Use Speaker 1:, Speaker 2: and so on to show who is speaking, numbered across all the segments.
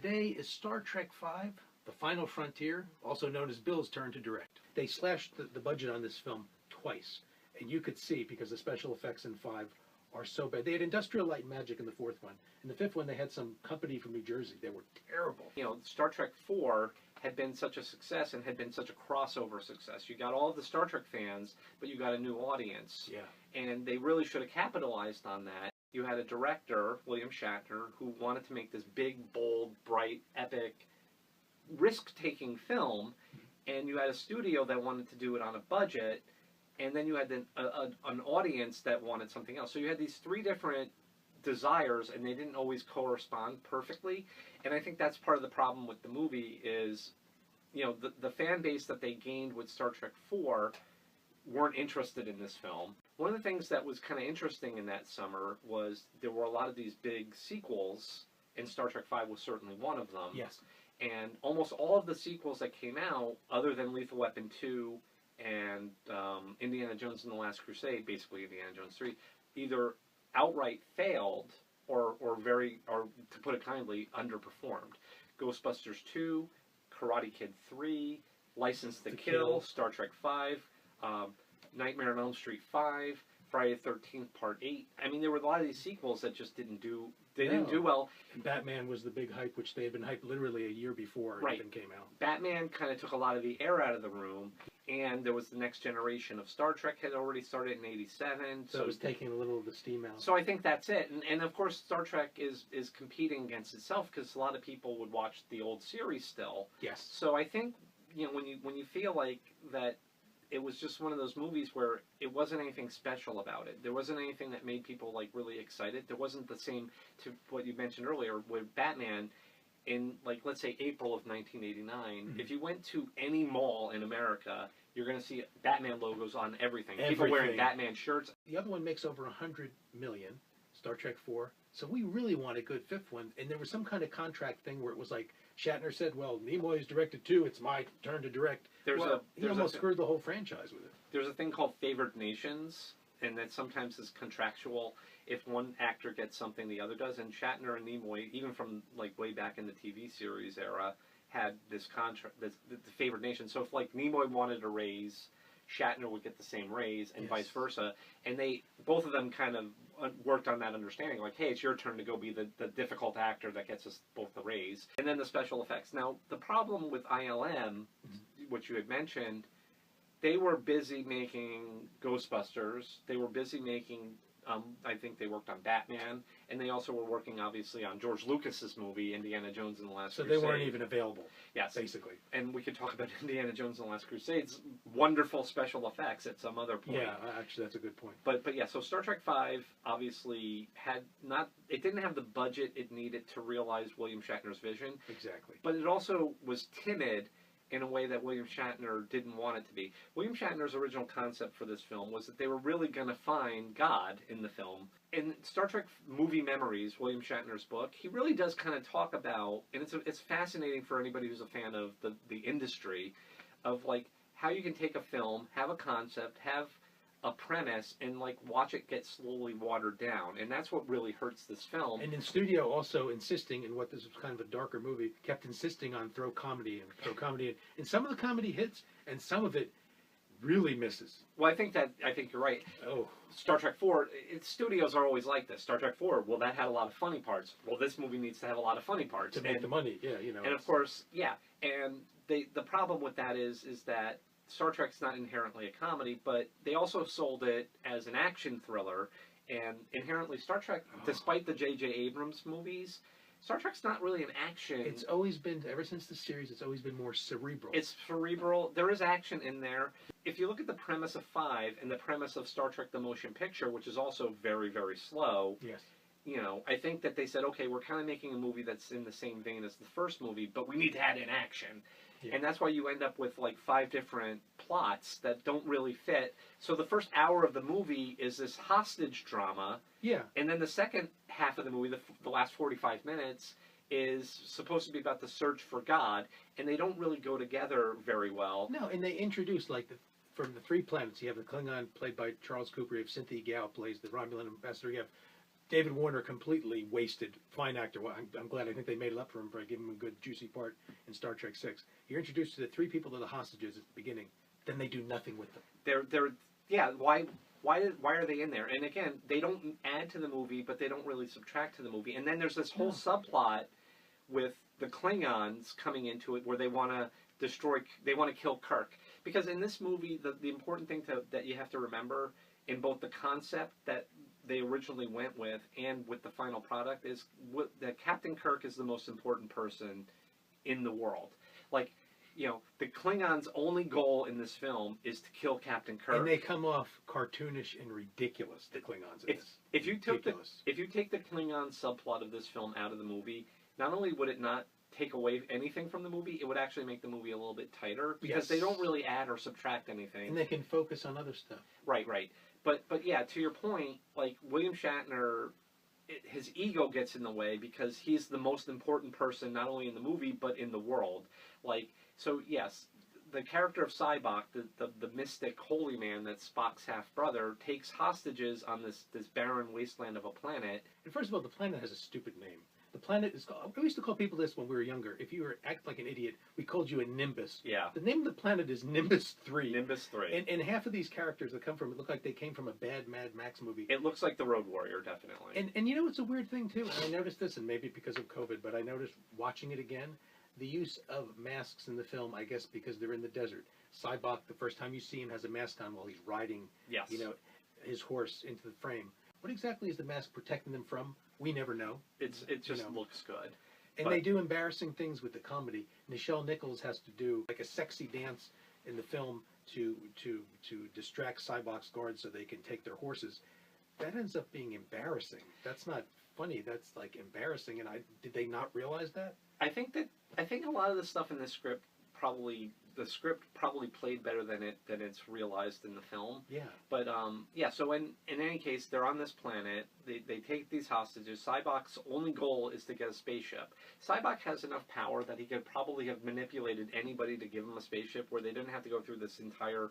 Speaker 1: today is Star Trek V, The Final Frontier, also known as Bill's turn to direct. They slashed the budget on this film twice, and you could see, because the special effects in 5 are so bad. They had Industrial Light and Magic in the 4th one. In the 5th one, they had some company from New Jersey. They were terrible.
Speaker 2: You know, Star Trek IV had been such a success and had been such a crossover success. You got all of the Star Trek fans, but you got a new audience.
Speaker 1: Yeah.
Speaker 2: And they really should have capitalized on that. You had a director, William Shatner, who wanted to make this big, bold, bright, epic, risk-taking film, and you had a studio that wanted to do it on a budget, and then you had an audience that wanted something else. So you had these 3 different desires, and they didn't always correspond perfectly. And I think that's part of the problem with the movie is, you know, the fan base that they gained with Star Trek IV weren't interested in this film. One of the things that was kind of interesting in that summer was there were a lot of these big sequels, and Star Trek V was certainly one of them.
Speaker 1: Yes.
Speaker 2: And almost all of the sequels that came out, other than Lethal Weapon 2 and Indiana Jones and the Last Crusade, basically Indiana Jones 3, either outright failed or to put it kindly, underperformed. Ghostbusters 2, Karate Kid 3, License to Kill, Star Trek V, Nightmare on Elm Street 5, Friday the 13th Part 8. I mean, there were a lot of these sequels that just didn't do well.
Speaker 1: And Batman was the big hype, which they had been hyped literally a year before it even came out.
Speaker 2: Batman kind of took a lot of the air out of the room, and there was the next generation of Star Trek had already started in '87.
Speaker 1: So it was taking a little of the steam out.
Speaker 2: So I think that's it. And of course, Star Trek is competing against itself because a lot of people would watch the old series still.
Speaker 1: Yes.
Speaker 2: So I think, you know, when you feel like that, it was just one of those movies where it wasn't anything special about it. There wasn't anything that made people like really excited. There wasn't the same to what you mentioned earlier with Batman in, like, let's say April of 1989. Mm-hmm. If you went to any mall in America, you're going to see Batman logos on everything. People wearing Batman shirts.
Speaker 1: The other one makes over $100 million, Star Trek IV. So we really want a good 5th one. And there was some kind of contract thing where it was like, Shatner said, well, Nimoy's directed 2, it's my turn to direct. He almost screwed the whole franchise with it.
Speaker 2: There's a thing called favored nations, and that sometimes is contractual. If one actor gets something, the other does. And Shatner and Nimoy, even from like way back in the TV series era, had this contract, the favored nation. So if like Nimoy wanted a raise, Shatner would get the same raise, and vice versa. And they, both of them kind of worked on that understanding, like, hey, it's your turn to go be the difficult actor that gets us both the raise. And then the special effects. Now, the problem with ILM, which you had mentioned, they were busy making Ghostbusters. They were busy making, I think they worked on Batman, and they also were working, obviously, on George Lucas's movie, Indiana Jones and the Last Crusade.
Speaker 1: So they weren't even available, basically.
Speaker 2: And we could talk about Indiana Jones and the Last Crusade's wonderful special effects at some other point.
Speaker 1: Yeah, actually, that's a good point.
Speaker 2: But yeah, so Star Trek V obviously it didn't have the budget it needed to realize William Shatner's vision.
Speaker 1: Exactly.
Speaker 2: But it also was timid in a way that William Shatner didn't want it to be. William Shatner's original concept for this film was that they were really going to find God in the film. In Star Trek Movie Memories, William Shatner's book, he really does kind of talk about, and it's fascinating for anybody who's a fan of the industry, of like how you can take a film, have a concept, have a premise, and like watch it get slowly watered down, and that's what really hurts this film.
Speaker 1: And in studio also insisting, in what this was kind of a darker movie, kept insisting on throw comedy, and some of the comedy hits, and some of it really misses.
Speaker 2: Well, I think you're right.
Speaker 1: Oh,
Speaker 2: Star Trek IV, studios are always like this. Star Trek IV, well, that had a lot of funny parts. Well, this movie needs to have a lot of funny parts
Speaker 1: to make the money. Yeah, you know.
Speaker 2: And of course, yeah, and the problem with that is that Star Trek's not inherently a comedy, but they also sold it as an action thriller, and inherently Star Trek, despite the J.J. Abrams movies, Star Trek's not really an action.
Speaker 1: It's always been, ever since the series, it's always been more cerebral.
Speaker 2: It's cerebral. There is action in there. If you look at the premise of 5 and the premise of Star Trek the Motion Picture, which is also very, very slow,
Speaker 1: yes,
Speaker 2: you know, I think that they said, okay, we're kind of making a movie that's in the same vein as the first movie, but we need to add in action. Yeah. And that's why you end up with like 5 different plots that don't really fit. So the first hour of the movie is this hostage drama.
Speaker 1: Yeah.
Speaker 2: And then the second half of the movie, the last 45 minutes, is supposed to be about the search for God. And they don't really go together very well.
Speaker 1: No, and they introduce, like, from the 3 planets, you have the Klingon played by Charles Cooper, you have Cynthia Gao plays the Romulan ambassador, you have David Warner completely wasted. Fine actor. Well, I'm glad. I think they made it up for him by giving him a good juicy part in Star Trek VI. You're introduced to the 3 people that are the hostages at the beginning. Then they do nothing with them.
Speaker 2: They're yeah. Why are they in there? And again, they don't add to the movie, but they don't really subtract to the movie. And then there's this whole subplot with the Klingons coming into it, where they want to kill Kirk. Because in this movie, the important thing that you have to remember in both the concept that they originally went with and with the final product is that Captain Kirk is the most important person in the world. Like, the Klingons' only goal in this film is to kill Captain Kirk.
Speaker 1: And they come off cartoonish and ridiculous, the Klingons in this.
Speaker 2: If you take the Klingon subplot of this film out of the movie, not only would it not take away anything from the movie, it would actually make the movie a little bit tighter, because they don't really add or subtract anything.
Speaker 1: And they can focus on other stuff.
Speaker 2: Right. But yeah, to your point, like, William Shatner, his ego gets in the way because he's the most important person not only in the movie but in the world. Like, so yes, the character of Sybok, the mystic holy man that's Spock's half brother, takes hostages on this barren wasteland of a planet.
Speaker 1: And first of all, the planet has a stupid name. The planet is called, we used to call people this when we were younger. If you act like an idiot, we called you a Nimbus.
Speaker 2: Yeah.
Speaker 1: The name of the planet is Nimbus 3.
Speaker 2: Nimbus 3.
Speaker 1: And half of these characters that come from it look like they came from a bad Mad Max movie.
Speaker 2: It looks like the Road Warrior, definitely.
Speaker 1: And it's a weird thing, too. And I noticed this, and maybe because of COVID, but I noticed watching it again, the use of masks in the film, I guess because they're in the desert. Sybok, the first time you see him, has a mask on while he's riding, his horse into the frame. What exactly is the mask protecting them from? We never know.
Speaker 2: It just looks good.
Speaker 1: And they do embarrassing things with the comedy. Nichelle Nichols has to do like a sexy dance in the film to distract Sybok's guards so they can take their horses. That ends up being embarrassing. That's not funny. That's like embarrassing. And did they not realize that? I think
Speaker 2: a lot of the stuff in the script probably played better than it's realized in the film.
Speaker 1: Yeah.
Speaker 2: But so in any case, they're on this planet. They take these hostages. Sybok's only goal is to get a spaceship. Sybok has enough power that he could probably have manipulated anybody to give him a spaceship, where they didn't have to go through this entire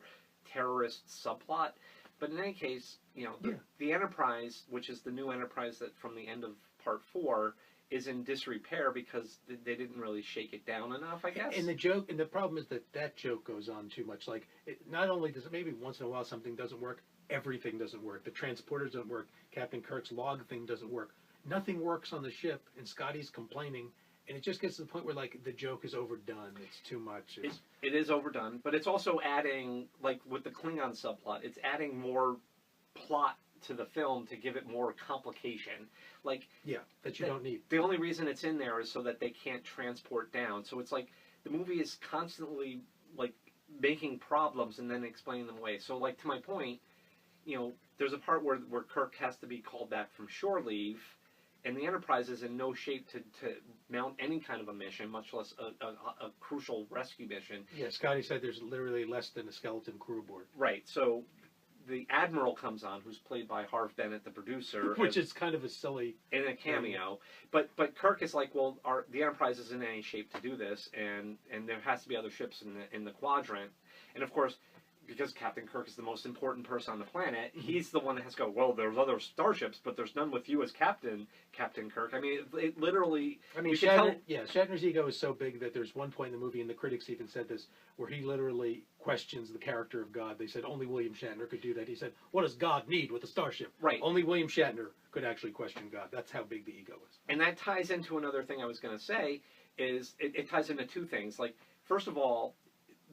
Speaker 2: terrorist subplot. But in any case, the Enterprise, which is the new Enterprise that from the end of Part 4, is in disrepair because they didn't really shake it down enough, I guess.
Speaker 1: And the problem is that joke goes on too much. Like, not only does it, maybe once in a while something doesn't work, everything doesn't work. The transporters don't work. Captain Kirk's log thing doesn't work. Nothing works on the ship, and Scotty's complaining, and it just gets to the point where, like, the joke is overdone. It's too much.
Speaker 2: It is overdone, but it's also adding, like, with the Klingon subplot, it's adding more plot to the film to give it more complication. Like,
Speaker 1: that you don't need.
Speaker 2: The only reason it's in there is so that they can't transport down. So it's like the movie is constantly like making problems and then explaining them away. So, like, to my point, there's a part where Kirk has to be called back from shore leave, and the Enterprise is in no shape to mount any kind of a mission, much less a crucial rescue mission.
Speaker 1: Yeah, Scotty said there's literally less than a skeleton crew aboard.
Speaker 2: Right. So the Admiral comes on, who's played by Harv Bennett, the producer.
Speaker 1: Which is kind of a silly...
Speaker 2: In a cameo. But Kirk is like, well, the Enterprise isn't in any shape to do this, and there has to be other ships in the quadrant. And, of course, because Captain Kirk is the most important person on the planet, he's the one that has to go, well, there's other starships, but there's none with you as Captain Kirk. I mean, it literally...
Speaker 1: I mean, Shatner's ego is so big that there's one point in the movie, and the critics even said this, where he literally questions the character of God. They said only William Shatner could do that. He said, what does God need with a starship?
Speaker 2: Right.
Speaker 1: Only William Shatner could actually question God. That's how big the ego is.
Speaker 2: And that ties into another thing I was going to say, is it ties into two things. Like, first of all,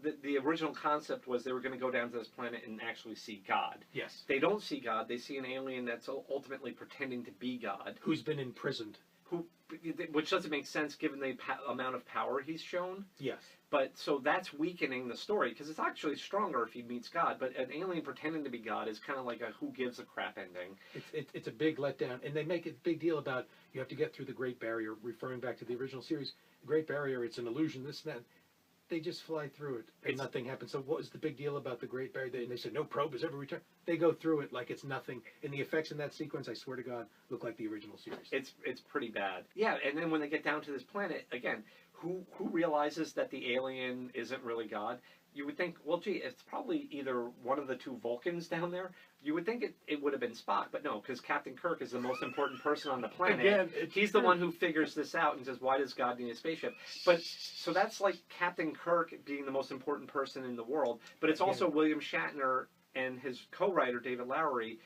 Speaker 2: the original concept was they were going to go down to this planet and actually see God.
Speaker 1: Yes.
Speaker 2: They don't see God. They see an alien that's ultimately pretending to be God.
Speaker 1: Who's been imprisoned.
Speaker 2: Which doesn't make sense given the amount of power he's shown.
Speaker 1: Yes.
Speaker 2: But so that's weakening the story, because it's actually stronger if he meets God. But an alien pretending to be God is kind of like a who gives a crap ending.
Speaker 1: It's a big letdown. And they make a big deal about you have to get through the Great Barrier, referring back to the original series. The Great Barrier, it's an illusion, this and that. They just fly through it, and nothing happens. So what was the big deal about the Great Barrier? And they said, no probe has ever returned. They go through it like it's nothing. And the effects in that sequence, I swear to God, look like the original series.
Speaker 2: It's pretty bad. Yeah, and then when they get down to this planet, again, who realizes that the alien isn't really God? You would think, well, gee, it's probably either one of the two Vulcans down there. You would think it would have been Spock, but no, because Captain Kirk is the most important person on the planet.
Speaker 1: Again,
Speaker 2: he's the one who figures this out and says, why does God need a spaceship? But so that's like Captain Kirk being the most important person in the world, but it's also William Shatner and his co-writer David Lowery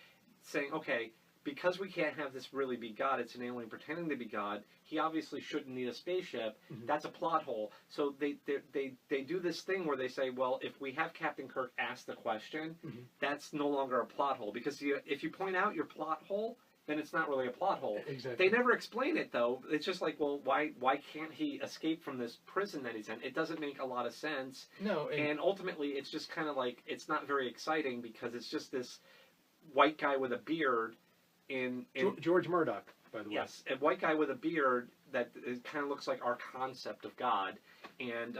Speaker 2: saying, okay, because we can't have this really be God, it's an alien pretending to be God, he obviously shouldn't need a spaceship. That's a plot hole. So they do this thing where they say, well, if we have Captain Kirk ask the question, that's no longer a plot hole. Because if you point out your plot hole, then it's not really a plot hole.
Speaker 1: Exactly.
Speaker 2: They never explain it, though. It's just like, well, why can't he escape from this prison that he's in? It doesn't make a lot of sense.
Speaker 1: No.
Speaker 2: And ultimately, it's just kind of like, it's not very exciting because it's just this white guy with a beard in
Speaker 1: George Murdoch, by the way.
Speaker 2: Yes, a white guy with a beard that kind of looks like our concept of God, and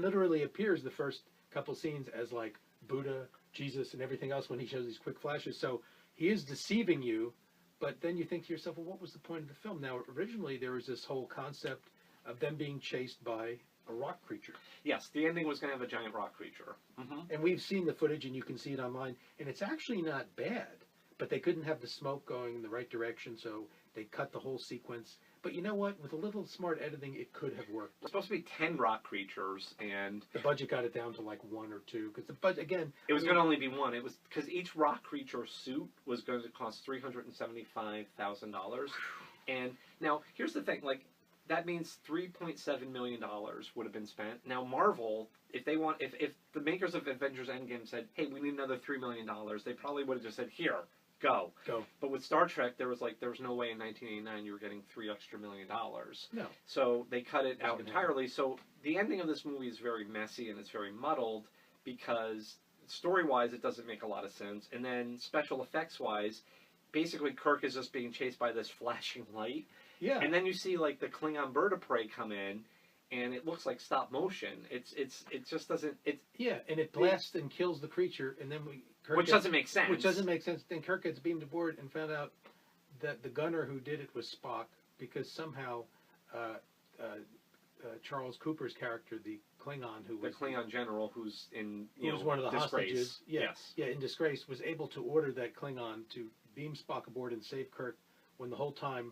Speaker 1: literally appears the first couple scenes as like Buddha, Jesus, and everything else when he shows these quick flashes. So he is deceiving you, but then you think to yourself, well, what was the point of the film? Now, originally there was this whole concept of them being chased by a rock creature.
Speaker 2: Yes, the ending was going to have a giant rock creature.
Speaker 1: And we've seen the footage, and you can see it online, and it's actually not bad. But they couldn't have the smoke going in the right direction, so they cut the whole sequence. But you know what? With a little smart editing, it could have worked.
Speaker 2: It's supposed to be 10 rock creatures, and
Speaker 1: the budget got it down to like 1 or 2. Because the budget, again,
Speaker 2: it was going to only be 1. It was because each rock creature suit was going to cost $375,000. And now here's the thing: like that means $3.7 million would have been spent. Now Marvel, if they want, if the makers of Avengers Endgame said, "Hey, we need another $3 million," they probably would have just said, "Here." Go. But with Star Trek, there was no way in 1989 you were getting $3 extra million.
Speaker 1: No.
Speaker 2: So they cut it out entirely. So the ending of this movie is very messy and it's very muddled because story-wise it doesn't make a lot of sense. And then special effects-wise, basically Kirk is just being chased by this flashing light.
Speaker 1: Yeah.
Speaker 2: And then you see like the Klingon bird of prey come in, and it looks like stop motion. It just doesn't.
Speaker 1: And it blasts and kills the creature, and then
Speaker 2: Which doesn't make sense.
Speaker 1: Which doesn't make sense. Then Kirk gets beamed aboard and found out that the gunner who did it was Spock, because somehow Charles Cooper's character, the Klingon who was
Speaker 2: the Klingon general, who's in
Speaker 1: was one of the
Speaker 2: disgrace.
Speaker 1: hostages. Yeah, in disgrace, was able to order that Klingon to beam Spock aboard and save Kirk, when the whole time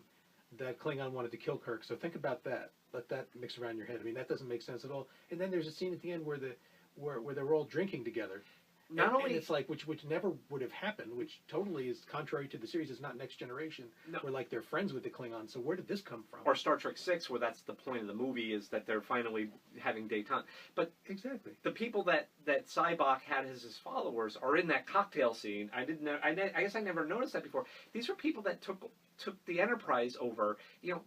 Speaker 1: that Klingon wanted to kill Kirk. So think about that. Let that mix around your head. I mean, that doesn't make sense at all. And then there's a scene at the end where they're all drinking together.
Speaker 2: Not only,
Speaker 1: and it's like which never would have happened, which totally is contrary to the series. It's not Next Generation, where like they're friends with the Klingons. So where did this come from?
Speaker 2: Or Star Trek 6, where that's the point of the movie, is that they're finally having détente. But
Speaker 1: exactly,
Speaker 2: the people that Sybok had as his followers are in that cocktail scene. I didn't know. I guess I never noticed that before. These were people that took the Enterprise over.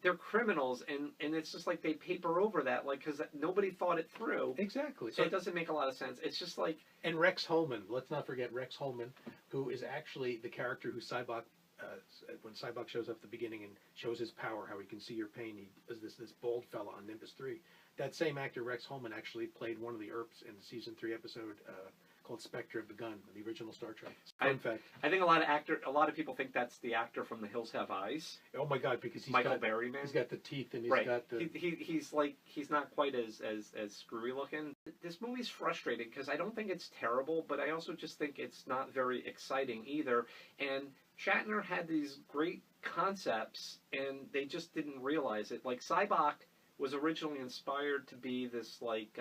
Speaker 2: They're criminals, and it's just like they paper over that, like, because nobody thought it through.
Speaker 1: Exactly.
Speaker 2: So it doesn't make a lot of sense. It's just like.
Speaker 1: And Rex Holman, let's not forget Rex Holman, who is actually the character who Sybok, when Sybok shows up at the beginning and shows his power, how he can see your pain, he is this bold fella on Nimbus 3. That same actor, Rex Holman, actually played one of the Earps in the season 3 episode called Spectre of the Gun, the original Star Trek. Fun fact.
Speaker 2: I think a lot of people think that's the actor from The Hills Have Eyes.
Speaker 1: Oh my God, because
Speaker 2: Michael Berryman.
Speaker 1: He's got the teeth and got the.
Speaker 2: He's not quite as screwy looking. This movie's frustrating because I don't think it's terrible, but I also just think it's not very exciting either. And Shatner had these great concepts, and they just didn't realize it. Like Sybok was originally inspired to be this, like,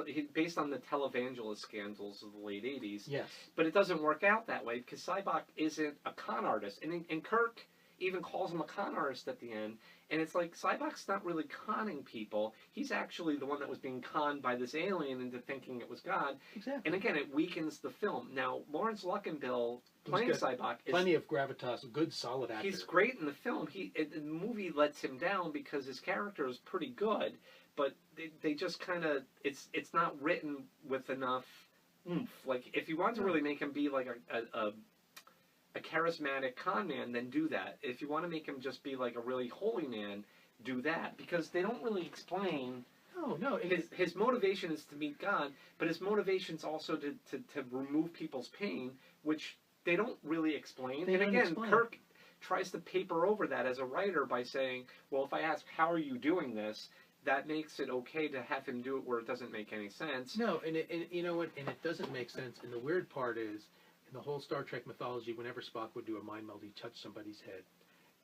Speaker 2: he based on the televangelist scandals of the late 80s.
Speaker 1: Yes.
Speaker 2: But it doesn't work out that way because Sybok isn't a con artist. And Kirk even calls him a con artist at the end. And it's like, Sybok's not really conning people. He's actually the one that was being conned by this alien into thinking it was God.
Speaker 1: Exactly.
Speaker 2: And again, it weakens the film. Now, Lawrence Luckenbill playing Sybok is
Speaker 1: plenty of gravitas, a good, solid actor.
Speaker 2: He's great in the film. The movie lets him down because his character is pretty good, but they just kind of, it's not written with enough oomph. Like, if you want to really make him be like a charismatic con man, then do that. If you want to make him just be like a really holy man, do that. Because they don't really explain.
Speaker 1: No.
Speaker 2: His motivation is to meet God, but his motivation is also to remove people's pain, which they don't really explain. And again, Kirk tries to paper over that as a writer by saying, well, if I ask, how are you doing this? that makes it okay to have him do it where it doesn't make any sense.
Speaker 1: No, and you know what? And it doesn't make sense. And the weird part is, in the whole Star Trek mythology, whenever Spock would do a mind meld, he touched somebody's head,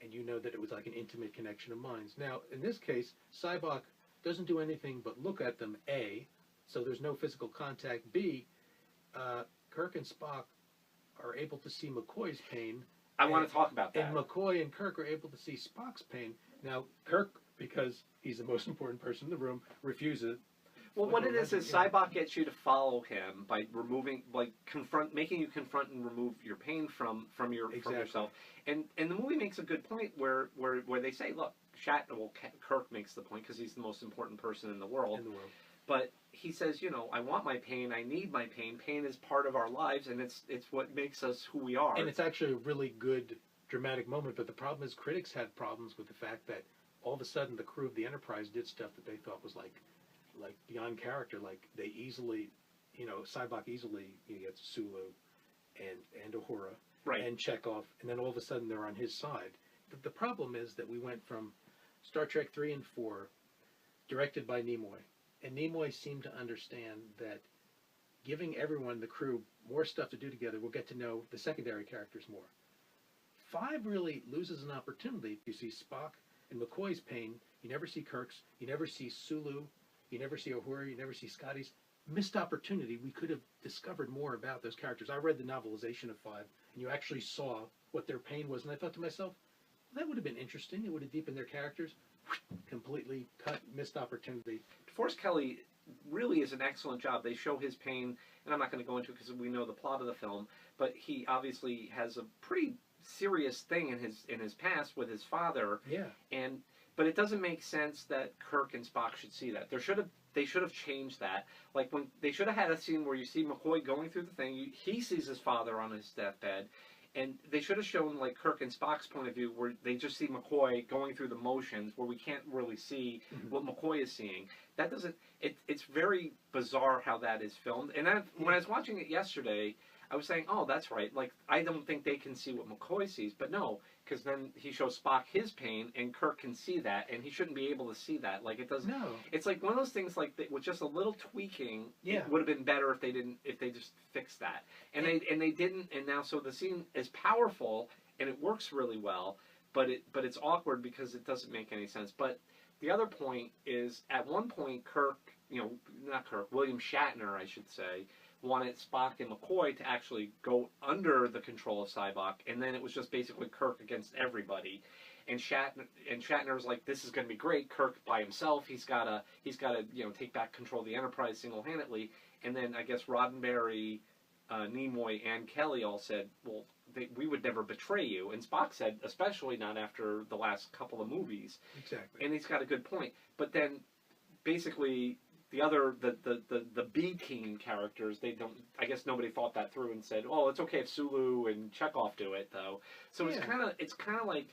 Speaker 1: and you know that it was like an intimate connection of minds. Now, in this case, Sybok doesn't do anything but look at them. A, so there's no physical contact. B, Kirk and Spock are able to see McCoy's pain.
Speaker 2: I want to talk about that.
Speaker 1: And McCoy and Kirk are able to see Spock's pain. Now, Kirk, because he's the most important person in the room, refuses.
Speaker 2: Well, what it is Sybok gets you to follow him by removing, like, making you confront and remove your pain from yourself. And the movie makes a good point where they say, look, Kirk makes the point because he's the most important person in the world. But he says, you know, I want my pain, I need my pain. Pain is part of our lives, and it's what makes us who we are.
Speaker 1: And it's actually a really good dramatic moment. But the problem is, critics had problems with the fact that all of a sudden the crew of the Enterprise did stuff that they thought was like beyond character. Like they easily, you know, Sybok easily gets Sulu and Uhura and Chekhov, and then all of a sudden they're on his side. But the problem is that we went from Star Trek 3 and 4, directed by Nimoy, and Nimoy seemed to understand that giving everyone, the crew, more stuff to do together will get to know the secondary characters more. 5 really loses an opportunity. You see Spock and McCoy's pain, you never see Kirk's, you never see Sulu, you never see Uhura, you never see Scotty's. Missed opportunity. We could have discovered more about those characters. I read the novelization of 5, and you actually saw what their pain was, and I thought to myself, well, that would have been interesting. It would have deepened their characters. Completely cut, missed opportunity.
Speaker 2: DeForest Kelley really is an excellent job. They show his pain, and I'm not going to go into it because we know the plot of the film, but he obviously has a pretty serious thing in his past with his father.
Speaker 1: Yeah.
Speaker 2: But it doesn't make sense that Kirk and Spock should see that. They should have changed that. Like when they should have had a scene where you see McCoy going through the thing. He sees his father on his deathbed, and they should have shown like Kirk and Spock's point of view, where they just see McCoy going through the motions, where we can't really see what McCoy is seeing. That doesn't. It's very bizarre how that is filmed. And when I was watching it yesterday, I was saying, oh, that's right. Like, I don't think they can see what McCoy sees. But no, because then he shows Spock his pain, and Kirk can see that, and he shouldn't be able to see that. Like, it doesn't.
Speaker 1: No.
Speaker 2: It's like one of those things, like, with just a little tweaking, it would have been better if they just fixed that. And they didn't, and now, so the scene is powerful, and it works really well, but it's awkward because it doesn't make any sense. But the other point is, at one point, William Shatner, I should say, wanted Spock and McCoy to actually go under the control of Sybok, and then it was just basically Kirk against everybody. And Shatner was like, "This is going to be great. Kirk by himself. He's got to take back control of the Enterprise single-handedly." And then I guess Roddenberry, Nimoy, and Kelly all said, "Well, we would never betray you." And Spock said, "Especially not after the last couple of movies."
Speaker 1: Exactly.
Speaker 2: And he's got a good point. But then, basically, the B team characters, they don't. I guess nobody thought that through and said, "Oh, it's okay if Sulu and Chekhov do it, though." So it's kind of like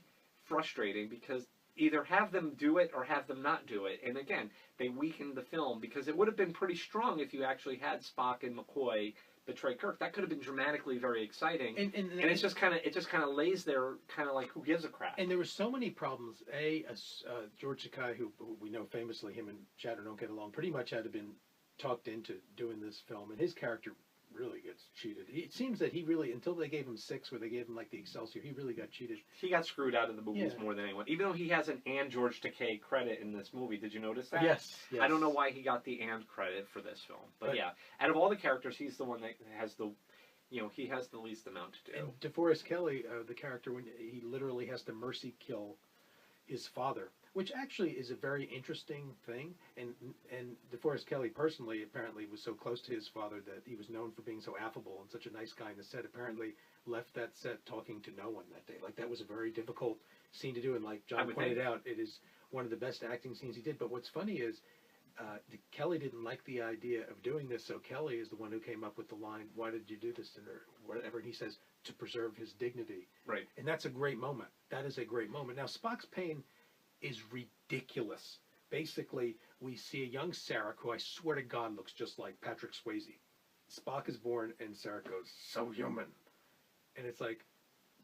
Speaker 2: frustrating because either have them do it or have them not do it. And again, they weakened the film because it would have been pretty strong if you actually had Spock and McCoy betray Kirk. That could have been dramatically very exciting. And it just kind of lays there, kind of like, who gives a crap?
Speaker 1: And there were so many problems. George Takei, who we know famously, him and Shatner don't get along, pretty much had to been talked into doing this film, and his character really gets cheated. It seems that he really, until they gave him 6, where they gave him like the Excelsior, he really got cheated.
Speaker 2: He got screwed out of the movies more than anyone. Even though he has an and George Takei credit in this movie. Did you notice that?
Speaker 1: Yes.
Speaker 2: I don't know why he got the and credit for this film. But yeah, out of all the characters, he's the one that has he has the least amount to do.
Speaker 1: And DeForest Kelley, the character, when he literally has to mercy kill his father, which actually is a very interesting thing. And DeForest Kelley personally apparently was so close to his father that he was known for being so affable and such a nice guy in the set. Apparently left that set talking to no one that day. Like, that was a very difficult scene to do. And like John pointed out, it is one of the best acting scenes he did. But what's funny is Kelly didn't like the idea of doing this, so Kelly is the one who came up with the line, "Why did you do this?" or whatever. And he says, "To preserve his dignity."
Speaker 2: Right.
Speaker 1: And that's a great moment. That is a great moment. Now, Spock's pain is ridiculous. Basically, we see a young Sarek, who I swear to God looks just like Patrick Swayze. Spock is born, and Sarek goes, "So human." And it's like,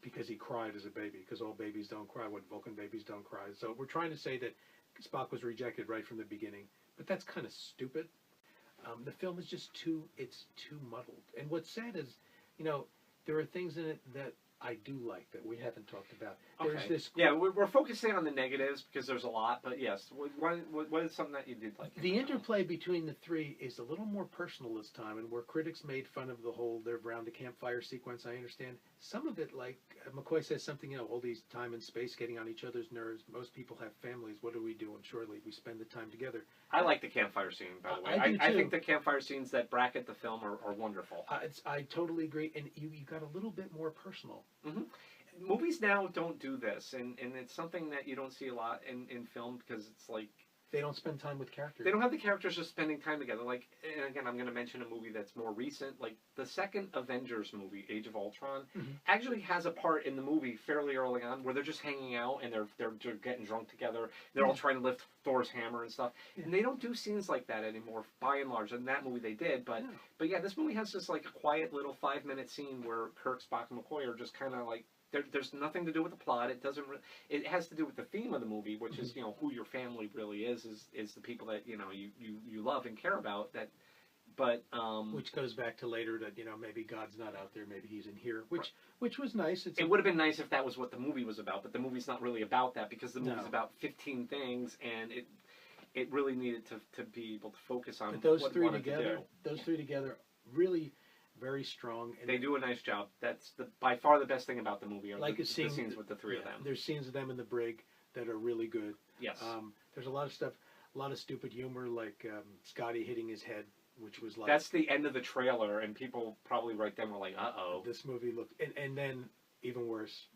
Speaker 1: because he cried as a baby, because all babies don't cry, what Vulcan babies don't cry. So we're trying to say that Spock was rejected right from the beginning, but that's kind of stupid. The film is just too muddled. And what's sad is, there are things in it that I do like that we haven't talked about. There's
Speaker 2: Okay.
Speaker 1: this.
Speaker 2: Yeah, we're focusing on the negatives because there's a lot, but yes, what is something that you did like?
Speaker 1: The interplay between the three is a little more personal this time, and where critics made fun of the whole they're around the campfire sequence, I understand. Some of it, like McCoy says something, all these time and space getting on each other's nerves. Most people have families. What do we do? And surely we spend the time together.
Speaker 2: I like the campfire scene, by the way.
Speaker 1: I do
Speaker 2: I
Speaker 1: too.
Speaker 2: think the campfire scenes that bracket the film are wonderful.
Speaker 1: I totally agree, and you got a little bit more personal.
Speaker 2: Mm-hmm. Movies now don't do this, and it's something that you don't see a lot in film because it's like
Speaker 1: They don't spend time with characters.
Speaker 2: they don't have the characters just spending time together. Like, and again, I'm going to mention a movie that's more recent. Like the second Avengers movie, Age of Ultron, actually has a part in the movie fairly early on where they're just hanging out and they're getting drunk together. They're all trying to lift Thor's hammer and stuff.
Speaker 1: Yeah.
Speaker 2: And they don't do scenes like that anymore, by and large. In that movie, they did, but yeah, this movie has just like a quiet little 5-minute scene where Kirk, Spock, and McCoy are just kind of like. There's nothing to do with the plot. It doesn't. It has to do with the theme of the movie, which is who your family really is the people that you love and care about. That, but
Speaker 1: which goes back to later that maybe God's not out there, maybe He's in here, which was nice.
Speaker 2: It would have been nice if that was what the movie was about, but the movie's not really about that because the movie's about 15 things, and it really needed to be able to focus on.
Speaker 1: But those
Speaker 2: what
Speaker 1: three
Speaker 2: wanted
Speaker 1: together, really. Very strong. And
Speaker 2: they do a nice job. That's by far the best thing about the movie are the scenes with the three of them.
Speaker 1: There's scenes of them in the brig that are really good.
Speaker 2: Yes.
Speaker 1: There's a lot of stuff, a lot of stupid humor, like Scotty hitting his head, which was like...
Speaker 2: That's the end of the trailer, and people probably right then were like, uh-oh.
Speaker 1: This movie looked... And then, even worse,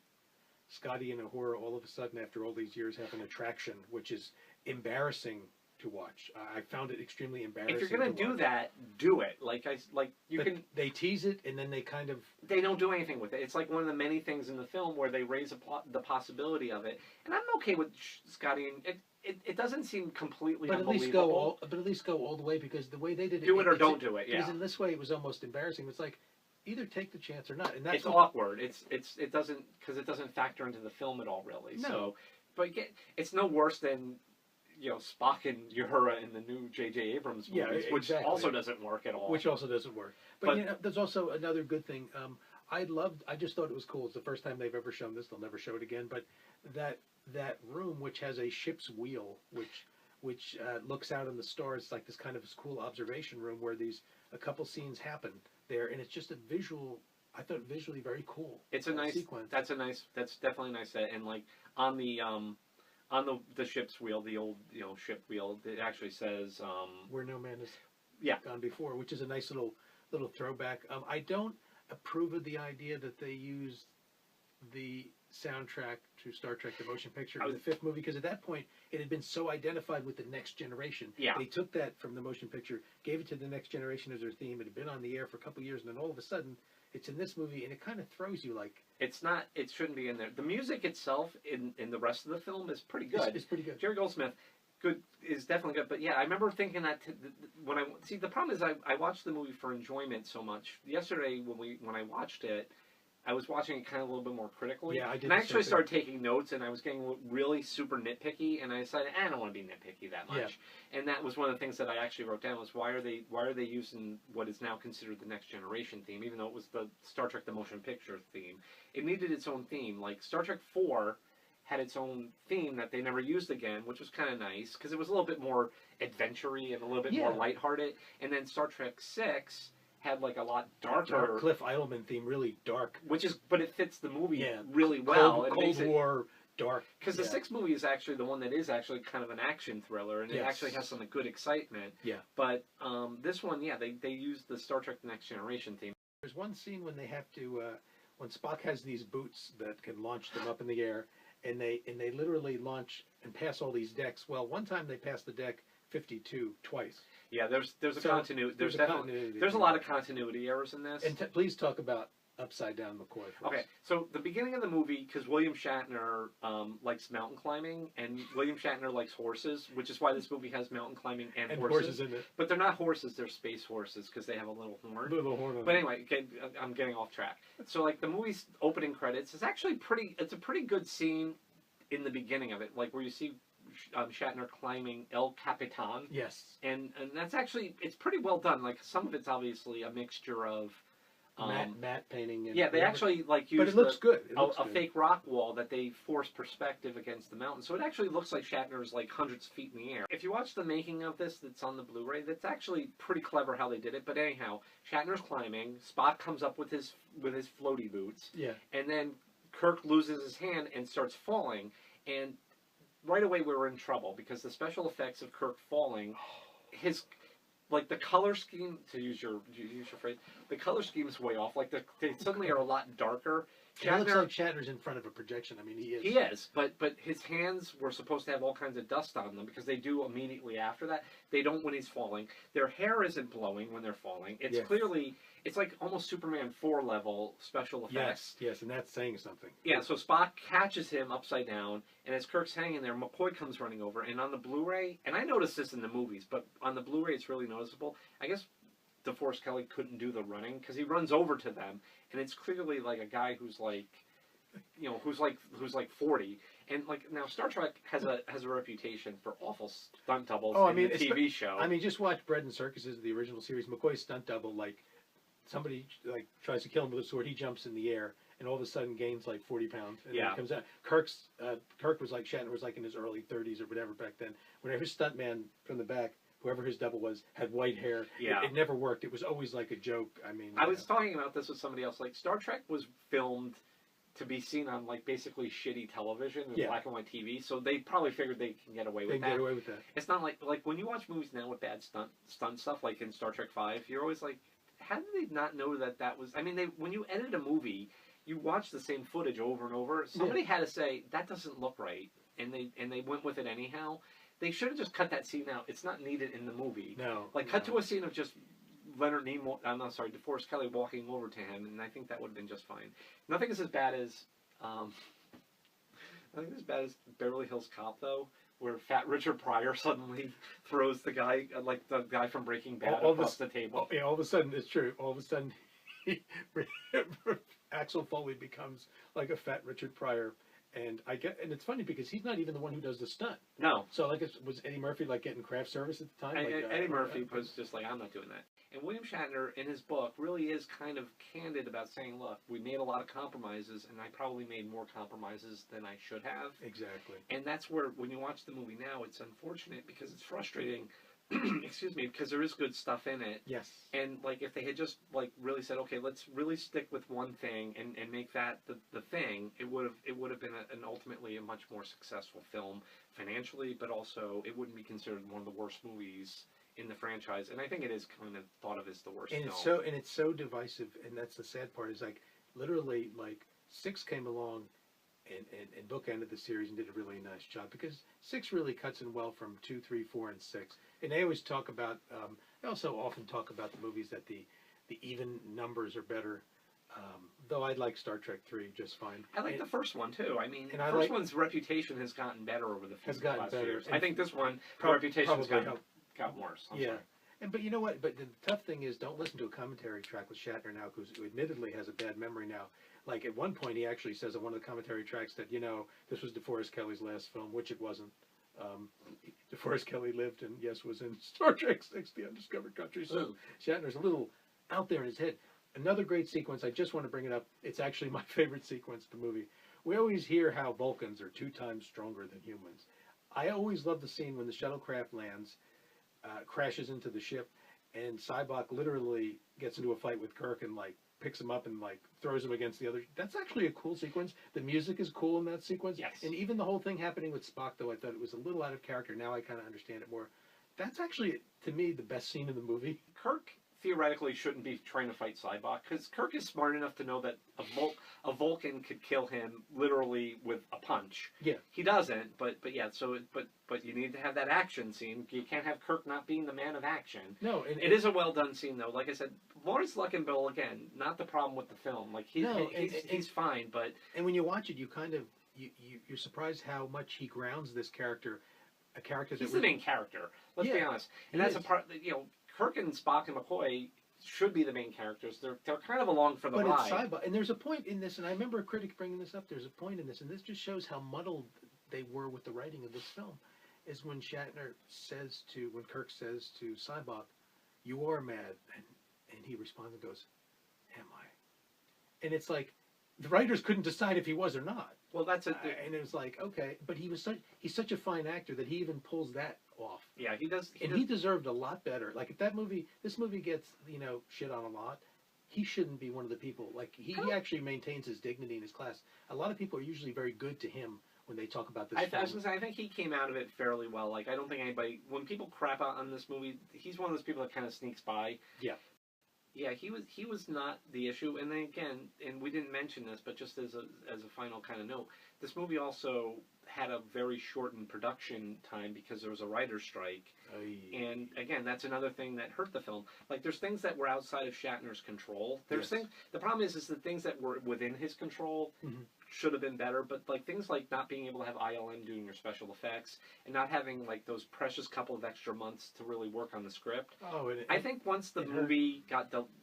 Speaker 1: Scotty and Uhura all of a sudden, after all these years, have an attraction, which is embarrassing to watch. I found it extremely embarrassing.
Speaker 2: If you're gonna do that, do it. They
Speaker 1: tease it, and then they kind of...
Speaker 2: They don't do anything with it. It's like one of the many things in the film where they raise the possibility of it, and I'm okay with Scotty. And it doesn't seem completely unbelievable.
Speaker 1: But at least go all the way, because the way they did it...
Speaker 2: Do it or don't do it. Yeah.
Speaker 1: Because in this way, it was almost embarrassing. It's like either take the chance or not, and that's
Speaker 2: it's awkward. It doesn't factor into the film at all, really.
Speaker 1: No.
Speaker 2: So, but it's no worse than. Spock and Uhura in the new J.J. Abrams movies, which also doesn't work at all.
Speaker 1: Which also doesn't work. But there's also another good thing. I just thought it was cool. It's the first time they've ever shown this. They'll never show it again. But that room, which has a ship's wheel, which looks out on the stars, it's like this kind of cool observation room where a couple scenes happen there, and it's just a visual. I thought visually very cool.
Speaker 2: It's a nice sequence. That's definitely a nice set, and like on the ship's wheel, the old ship wheel, it actually says
Speaker 1: where no man has gone before, which is a nice little throwback. I don't approve of the idea that they used the soundtrack to Star Trek: The Motion Picture in the fifth movie, because at that point it had been so identified with the Next Generation.
Speaker 2: Yeah.
Speaker 1: They took that from the motion picture, gave it to the Next Generation as their theme. It had been on the air for a couple of years, and then all of a sudden it's in this movie, and it kind of throws you like...
Speaker 2: It shouldn't be in there. The music itself in the rest of the film is pretty good.
Speaker 1: It's pretty good.
Speaker 2: Jerry Goldsmith is definitely good. But yeah, I remember thinking that when the problem is I watched the movie for enjoyment so much. Yesterday when I watched it, I was watching it kind of a little bit more critically.
Speaker 1: Yeah, I did.
Speaker 2: And I actually started taking notes, and I was getting really super nitpicky, and I decided I don't want to be nitpicky that much. Yeah. And that was one of the things that I actually wrote down was why are they using what is now considered the Next Generation theme, even though it was the Star Trek: The Motion Picture theme. It needed its own theme. Like Star Trek 4 had its own theme that they never used again, which was kind of nice because it was a little bit more adventure-y and a little bit more lighthearted. And then Star Trek 6 had like a lot darker
Speaker 1: Cliff Eidelman theme, really dark.
Speaker 2: But it fits the movie really well.
Speaker 1: Cold War dark.
Speaker 2: Because the sixth movie is actually the one that is actually kind of an action thriller, and it actually has some good excitement.
Speaker 1: Yeah.
Speaker 2: But this one, they used the Star Trek: The Next Generation theme.
Speaker 1: There's one scene when they have to, when Spock has these boots that can launch them up in the air, and they literally launch and pass all these decks. Well, one time they passed the deck 52 twice.
Speaker 2: Yeah, there's a continuity. There's a lot of continuity errors in this.
Speaker 1: And please talk about Upside Down McCoy first.
Speaker 2: Okay, so the beginning of the movie, because William Shatner likes mountain climbing, and William Shatner likes horses, which is why this movie has mountain climbing and horses
Speaker 1: in it.
Speaker 2: But they're not horses; they're space horses because they have a little horn. But anyway, I'm getting off track. So like the movie's opening credits is actually pretty. It's a pretty good scene in the beginning of it, like where you see Shatner climbing El Capitan,
Speaker 1: Yes.
Speaker 2: and that's actually, it's pretty well done. Like, some of it's obviously a mixture of
Speaker 1: Matte painting. And
Speaker 2: yeah, they
Speaker 1: whatever.
Speaker 2: actually like use
Speaker 1: But it looks good. It looks
Speaker 2: a
Speaker 1: good.
Speaker 2: fake rock wall that they force perspective against the mountain, so it actually looks like Shatner's like hundreds of feet in the air. If you watch the making of this that's on the Blu-ray, that's actually pretty clever how they did it. But anyhow, Shatner's climbing, Spock comes up with his floaty boots,
Speaker 1: Yeah.
Speaker 2: and then Kirk loses his hand and starts falling, and right away we were in trouble because the special effects of Kirk falling, his like the color scheme, to use your phrase, the color scheme is way off. Like they suddenly are a lot darker.
Speaker 1: It looks like Shatner's in front of a projection. I mean, he is.
Speaker 2: He is, but his hands were supposed to have all kinds of dust on them because they do immediately after that. They don't when he's falling. Their hair isn't blowing when they're falling. It's clearly, it's like almost Superman 4 level special effects.
Speaker 1: Yes, and that's saying something.
Speaker 2: Yeah, so Spock catches him upside down, and as Kirk's hanging there, McCoy comes running over, and on the Blu-ray, and I noticed this in the movies, but on the Blu-ray it's really noticeable. I guess DeForest Kelley couldn't do the running because he runs over to them, and it's clearly like a guy who's like, you know, who's like 40, and like now Star Trek has a reputation for awful stunt doubles in the TV show.
Speaker 1: I mean, just watch Bread and Circuses, the original series. McCoy's stunt double, like somebody like tries to kill him with a sword, he jumps in the air, and all of a sudden gains like 40 pounds, and then he comes out. Kirk was like Shatner was like in his early 30s or whatever back then. Whenever his stuntman from the back, whoever his double was, had white hair.
Speaker 2: Yeah.
Speaker 1: It never worked. It was always like a joke. I mean,
Speaker 2: I was talking about this with somebody else. Like, Star Trek was filmed to be seen on like basically shitty television and black and white TV, so they probably figured they can get away with that.
Speaker 1: Get away with that.
Speaker 2: It's not like when you watch movies now with bad stunt stuff, like in Star Trek V, you're always like, how did they not know that was? I mean, when you edit a movie, you watch the same footage over and over. Somebody had to say that doesn't look right, and they went with it anyhow. They should have just cut that scene out. It's not needed in the movie. Cut to a scene of just Leonard Nimoy, DeForest Kelley walking over to him, and I think that would have been just fine. Nothing is as bad as, Beverly Hills Cop, though, where Fat Richard Pryor suddenly throws the guy, like the guy from Breaking Bad, across the table.
Speaker 1: All of a sudden, it's true. All of a sudden, Axel Foley becomes like a Fat Richard Pryor. And and it's funny because he's not even the one who does the stunt.
Speaker 2: No.
Speaker 1: So was Eddie Murphy like getting craft service at the time?
Speaker 2: Eddie Murphy was just like, I'm not doing that. And William Shatner, in his book, really is kind of candid about saying, look, we made a lot of compromises, and I probably made more compromises than I should have.
Speaker 1: Exactly.
Speaker 2: And that's where, when you watch the movie now, it's unfortunate because it's frustrating. Excuse me, because there is good stuff in it.
Speaker 1: Yes.
Speaker 2: And like if they had just like really said, okay, let's really stick with one thing and make that the thing, it would have been an ultimately a much more successful film financially, but also it wouldn't be considered one of the worst movies in the franchise. And I think it is kind of thought of as the worst film.
Speaker 1: It's so divisive, and that's the sad part, is like literally like 6 came along and bookended the series and did a really nice job, because 6 really cuts in well from 2, 3, 4, and 6. And they always talk about, they also often talk about the movies that the even numbers are better. Though I'd like Star Trek 3 just fine.
Speaker 2: I like the first one too. I mean, the first one's reputation has gotten better over the last years. I think this one, the reputation's gotten worse.
Speaker 1: But you know what? But the tough thing is, don't listen to a commentary track with Shatner now, who admittedly has a bad memory now. Like at one point, he actually says on one of the commentary tracks that, you know, this was DeForest Kelley's last film, which it wasn't. DeForest Kelley lived and, yes, was in Star Trek 6, The Undiscovered Country. So Shatner's a little out there in his head. Another great sequence, I just want to bring it up. It's actually my favorite sequence of the movie. We always hear how Vulcans are 2 times stronger than humans. I always love the scene when the shuttlecraft lands, crashes into the ship, and Sybok literally gets into a fight with Kirk and like picks him up and like throws him against the other. That's actually a cool sequence. The music is cool in that sequence.
Speaker 2: Yes.
Speaker 1: And even the whole thing happening with Spock, though, I thought it was a little out of character. Now I kind of understand it more. That's actually, to me, the best scene in the movie.
Speaker 2: Kirk theoretically shouldn't be trying to fight Sybok, because Kirk is smart enough to know that a Vulcan could kill him literally with a punch.
Speaker 1: Yeah.
Speaker 2: He doesn't, but you need to have that action scene. You can't have Kirk not being the man of action.
Speaker 1: No,
Speaker 2: it is a well done scene though. Like I said, Lawrence Luckinbill, again, not the problem with the film. Like he's fine, but
Speaker 1: and when you watch it, you kind of you're surprised how much he grounds this character. A character
Speaker 2: he's the main character. Let's be honest, and that's a part. You know, Kirk and Spock and McCoy should be the main characters. They're kind of along for the ride.
Speaker 1: It's Sybok, and there's a point in this, and I remember a critic bringing this up. There's a point in this, and this just shows how muddled they were with the writing of this film. is when when Kirk says to Sybok, "You are mad," and he responds and goes, "Am I?" And it's like the writers couldn't decide if he was or not.
Speaker 2: Well, that's it.
Speaker 1: And it was like, okay, but he's such a fine actor that he even pulls that off.
Speaker 2: Yeah, he does.
Speaker 1: He deserved a lot better. Like if this movie gets shit on a lot, he shouldn't be one of the people. Like he actually maintains his dignity in his class. A lot of people are usually very good to him when they talk about this.
Speaker 2: I was gonna say, I think he came out of it fairly well. Like I don't think anybody, when people crap out on this movie, he's one of those people that kind of sneaks by.
Speaker 1: Yeah.
Speaker 2: Yeah, he was not the issue. And then again, and we didn't mention this, but just as a final kind of note, this movie also had a very shortened production time because there was a writer's strike. And again, that's another thing that hurt the film. Like there's things that were outside of Shatner's control. There's things. The problem is the things that were within his control should have been better. But like things like not being able to have ILM doing your special effects and not having like those precious couple of extra months to really work on the script. I think once the movie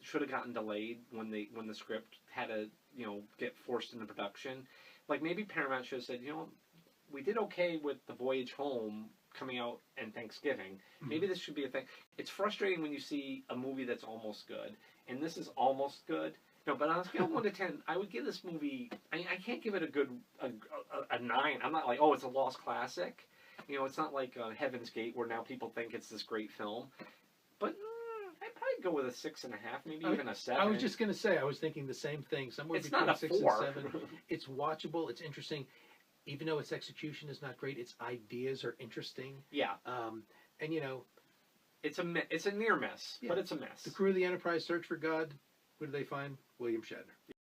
Speaker 2: should have gotten delayed when the script had to get forced into production. Like maybe Paramount should have said, we did okay with The Voyage Home coming out and Thanksgiving. Maybe this should be a thing. It's frustrating when you see a movie that's almost good, and this is almost good. No, but on a scale of 1 to 10, I would give this movie. I can't give it a 9. I'm not like, oh, it's a lost classic. It's not like Heaven's Gate where now people think it's this great film. But I'd probably go with a 6.5, maybe even a 7.
Speaker 1: I was just gonna say, I was thinking the same thing. Somewhere
Speaker 2: it's
Speaker 1: between
Speaker 2: not a
Speaker 1: 6
Speaker 2: 4.
Speaker 1: and 7. It's watchable. It's interesting. Even though its execution is not great, its ideas are interesting.
Speaker 2: Yeah.
Speaker 1: And
Speaker 2: it's a near mess, but it's a mess.
Speaker 1: The crew of the Enterprise search for God. Who do they find? William Shatner.